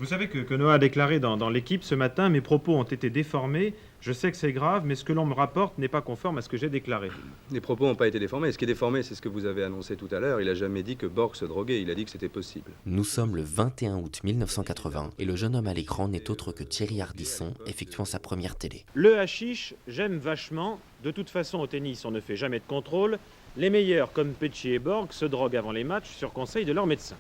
Vous savez que Noah a déclaré dans l'équipe ce matin, mes propos ont été déformés, je sais que c'est grave, mais ce que l'on me rapporte n'est pas conforme à ce que j'ai déclaré. Les propos n'ont pas été déformés. Ce qui est déformé, c'est ce que vous avez annoncé tout à l'heure. Il n'a jamais dit que Borg se droguait, il a dit que c'était possible. Nous sommes le 21 août 1980 et le jeune homme à l'écran n'est autre que Thierry Ardisson effectuant sa première télé. Le hashish, j'aime vachement, de toute façon au tennis on ne fait jamais de contrôle, les meilleurs comme Petchy et Borg se droguent avant les matchs sur conseil de leur médecin.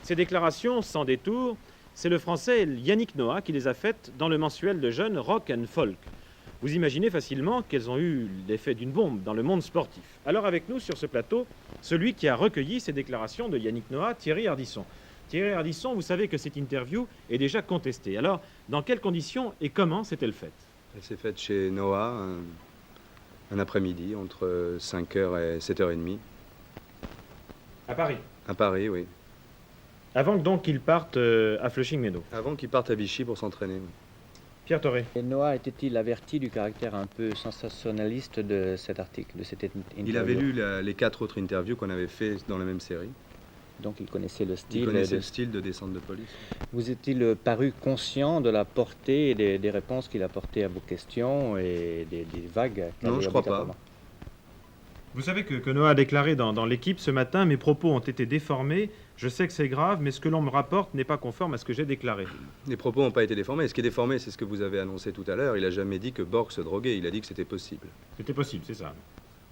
Ces déclarations, sans détour, c'est le français Yannick Noah qui les a faites dans le mensuel de jeunes Rock and Folk. Vous imaginez facilement qu'elles ont eu l'effet d'une bombe dans le monde sportif. Alors avec nous sur ce plateau, celui qui a recueilli ces déclarations de Yannick Noah, Thierry Ardisson. Thierry Ardisson, vous savez que cette interview est déjà contestée. Alors, dans quelles conditions et comment s'est-elle faite? Elle s'est faite chez Noah un après-midi entre 5h et 7h30. À Paris. À Paris, oui. Avant donc qu'il parte à Flushing Meadow. Avant qu'il parte à Vichy pour s'entraîner. Oui. Pierre Toré. Et Noah était-il averti du caractère un peu sensationnaliste de cet article, de cette interview? Il avait lu les 4 autres interviews qu'on avait fait dans la même série. Donc il connaissait le style. Il connaissait le style de descente de police. Vous est-il paru conscient de la portée et des réponses qu'il apportait à vos questions et des vagues? Non, je crois pas. Vous savez que Noah a déclaré dans l'équipe ce matin, mes propos ont été déformés, je sais que c'est grave, mais ce que l'on me rapporte n'est pas conforme à ce que j'ai déclaré. Les propos n'ont pas été déformés. Ce qui est déformé, c'est ce que vous avez annoncé tout à l'heure. Il n'a jamais dit que Borg se droguait, il a dit que c'était possible. C'était possible, c'est ça.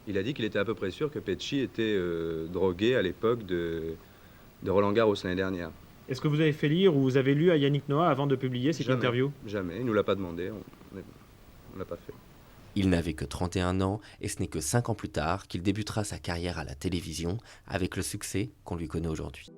Il a dit qu'il était à peu près sûr que Petchy était drogué à l'époque de Roland Garros l'année dernière. Est-ce que vous avez fait lire ou vous avez lu à Yannick Noah avant de publier cette interview? Jamais, il ne nous l'a pas demandé, on ne l'a pas fait. Il n'avait que 31 ans et ce n'est que 5 ans plus tard qu'il débutera sa carrière à la télévision avec le succès qu'on lui connaît aujourd'hui.